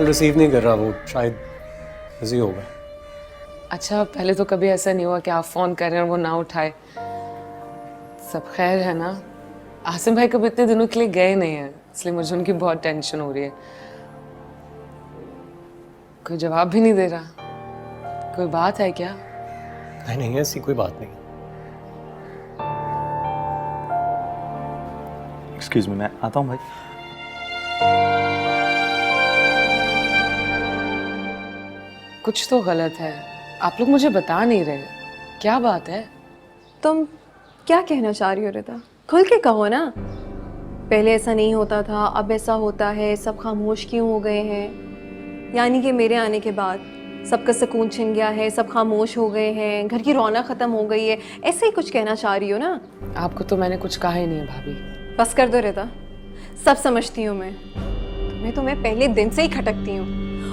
Receive नहीं कर रहा, वो शायद बिजी होगा। अच्छा, पहले तो कभी ऐसा नहीं हुआ कि आप फोन कर रहे हैं और वो ना उठाए। सब खैर है ना? आसिम भाई कभी इतने दिनों के लिए गए नहीं हैं, इसलिए मुझे उनकी बहुत टेंशन हो रही है। कोई जवाब भी नहीं दे रहा। कोई बात है क्या? नहीं नहीं, ऐसी कोई बात नहीं। एक्सक्यूज मी, मैं आता हूँ भाई। कुछ तो गलत है। आप लोग मुझे बता नहीं रहे, क्या बात है? तुम क्या कहना चाह रही हो रिता? खुल के कहो ना। पहले ऐसा नहीं होता था, अब ऐसा होता है, सब खामोश क्यों हो गए हैं? यानी कि मेरे आने के बाद सबका सुकून छिन गया है, सब खामोश हो गए हैं, घर की रौनक ख़त्म हो गई है, ऐसे ही कुछ कहना चाह रही हो ना? आपको तो मैंने कुछ कहा ही नहीं है भाभी। बस कर दो रिता, सब समझती हूँ मैं तुम्हें पहले दिन से ही खटकती हूँ,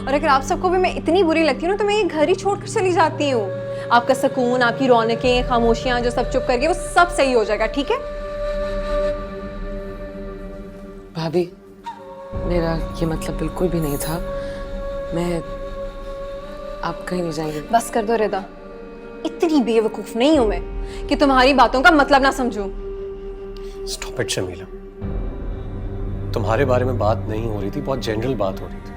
और अगर आप सबको भी मैं इतनी बुरी लगती हूँ ना तो मैं ये घर ही छोड़कर चली जाती हूँ। आपका सुकून, आपकी रौनकें, खामोशियाँ जो सब चुप कर गई, वो सब सही हो जाएगा, ठीक है? भाभी, मेरा ये मतलब बिल्कुल भी नहीं था। मैं आप कहीं नहीं जाएंगे। बस कर दो रिदा, इतनी बेवकूफ नहीं हूं मैं कि तुम्हारी बातों का मतलब ना समझूं। स्टॉप इट शमीला, तुम्हारे बारे में बात नहीं हो रही थी, बहुत जनरल बात हो रही थी।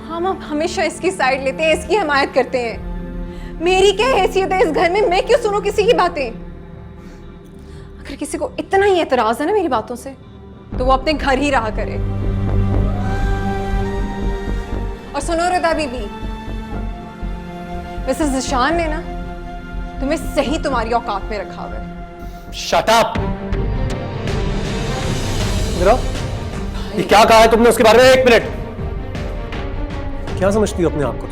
हम हमेशा इसकी साइड लेते हैं, इसकी हमायत करते हैं। मेरी क्या हैसियत है इस घर में? मैं क्यों सुनूं किसी की बातें? अगर किसी को इतना ही एतराज है ना मेरी बातों से, तो वो अपने घर ही रहा करे। और सुनो रिदा बीबी, वैसे ज़िशान ने ना तुम्हें सही तुम्हारी औकात में रखा हुआ है। Shut up! ये क्या कहा है तुमने उसके बारे में? एक मिनट, क्या समझती हो अपने आप को?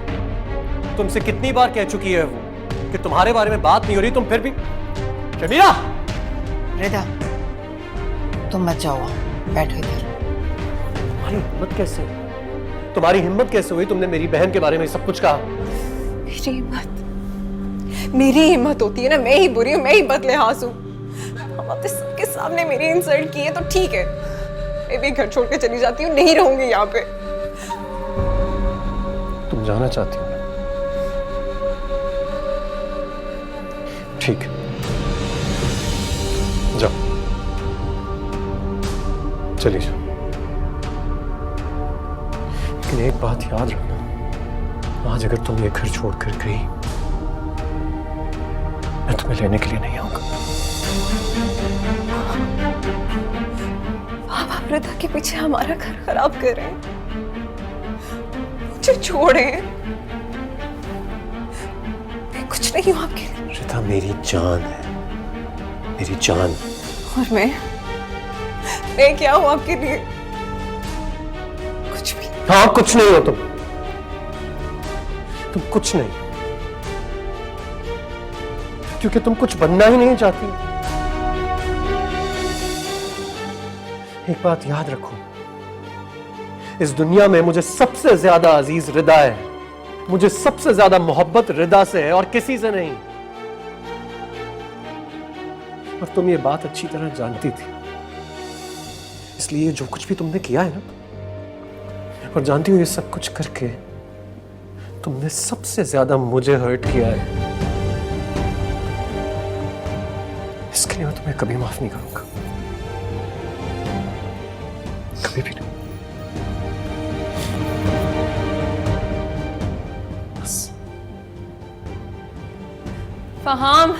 तुमसे कितनी बार कह चुकी है वो कि तुम्हारे बारे में बात नहीं हो रही, तुम फिर भी। शमीला! रिदा, तुम मत जाओ, बैठो इधर। तुम्हारी हिम्मत कैसे हुई? तुमने मेरी बहन के बारे में सब कुछ कहा। मेरी हिम्मत होती है ना, मैं ही बुरी हूँ, मैं ही बदलिहाज हूँ। हम अपने सबके सामने मेरी इंसल्ट की है तो ठीक है, मैं भी घर छोड़ के चली जाती हूँ, नहीं रहूंगी यहाँ पे। तुम जाना चाहती हो? ठीक है, जाओ, चलिए जाओ। लेकिन एक बात याद रखना, आज अगर तुम ये घर छोड़कर गई, मैं तुम्हें लेने के लिए नहीं आऊंगा। आप रिदा के पीछे हमारा घर खराब कर रहे हैं, मुझे छोड़े। मैं कुछ नहीं हूं आपके लिए। रिता मेरी जान है, मेरी जान। और मैं क्या हूं आपके लिए? कुछ भी। हाँ, कुछ नहीं हो तुम कुछ नहीं, क्योंकि तुम कुछ बनना ही नहीं चाहती। एक बात याद रखो, इस दुनिया में मुझे सबसे ज्यादा अजीज रिदा है। मुझे सबसे ज्यादा मोहब्बत रिदा से है और किसी से नहीं। और तुम ये बात अच्छी तरह जानती थी, इसलिए जो कुछ भी तुमने किया है ना, और जानती हो ये सब कुछ करके तुमने सबसे ज्यादा मुझे हर्ट किया है। इसके लिए मैं तुम्हें कभी माफ नहीं करूंगा, कभी भी नहीं। बस। फहाम,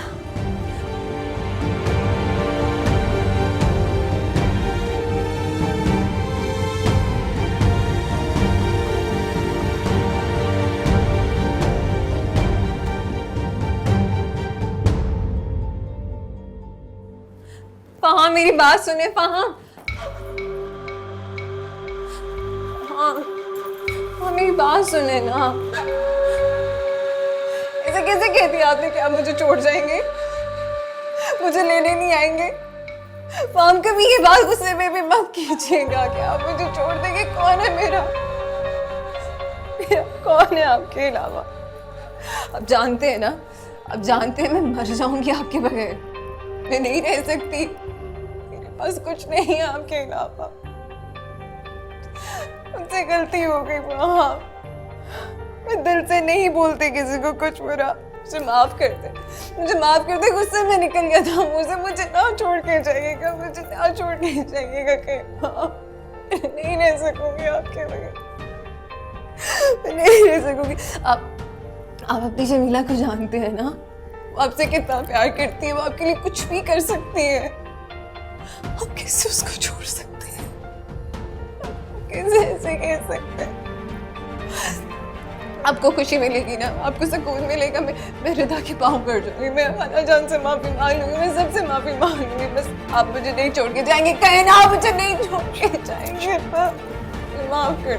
फहाम मेरी बात सुने। फहाम, हाँ मेरी बात सुने ना। ऐसे कैसे कहती आपने कि आप मुझे छोड़ जाएंगे, मुझे लेने नहीं आएंगे? फहाम कभी ये बात गुस्से में भी मत कीजिएगा कि आप मुझे छोड़ देंगे। कौन है मेरा कौन है आपके अलावा? आप जानते हैं ना, आप जानते हैं मैं मर जाऊंगी आपके बगैर। मैं नहीं रह सकती, मेरे पास कुछ नहीं है आपके अलावा। मुझसे गलती हो गई माँ। मैं दिल से नहीं बोलती किसी को कुछ बुरा। मुझे माफ कर दे, मुझे माफ कर दे। गुस्से में निकल गया था मुझे ना छोड़ के जाइएगा, मुझे ना छोड़ के जाइएगा कहीं। हाँ, नहीं रह सकूंगी आपके बगैर, मैं नहीं रह सकूंगी। आप अपनी जमीला को जानते हैं ना, वो आपसे कितना प्यार करती है, वो आपके लिए कुछ भी कर सकती है। आप कैसे उसको छोड़ सकते हैं? कैसे ऐसे कह सकते हैं? आपको खुशी मिलेगी ना, आपको सुकून मिलेगा। मैं रिदा के पाँव पड़ जाऊंगी, मैं खाला जान से माफी मांग लूंगी, मैं सबसे माफी मांग लूंगी। बस आप मुझे नहीं छोड़ के जाएंगे, कहे ना आप मुझे नहीं छोड़ के जाएंगे। माफ कर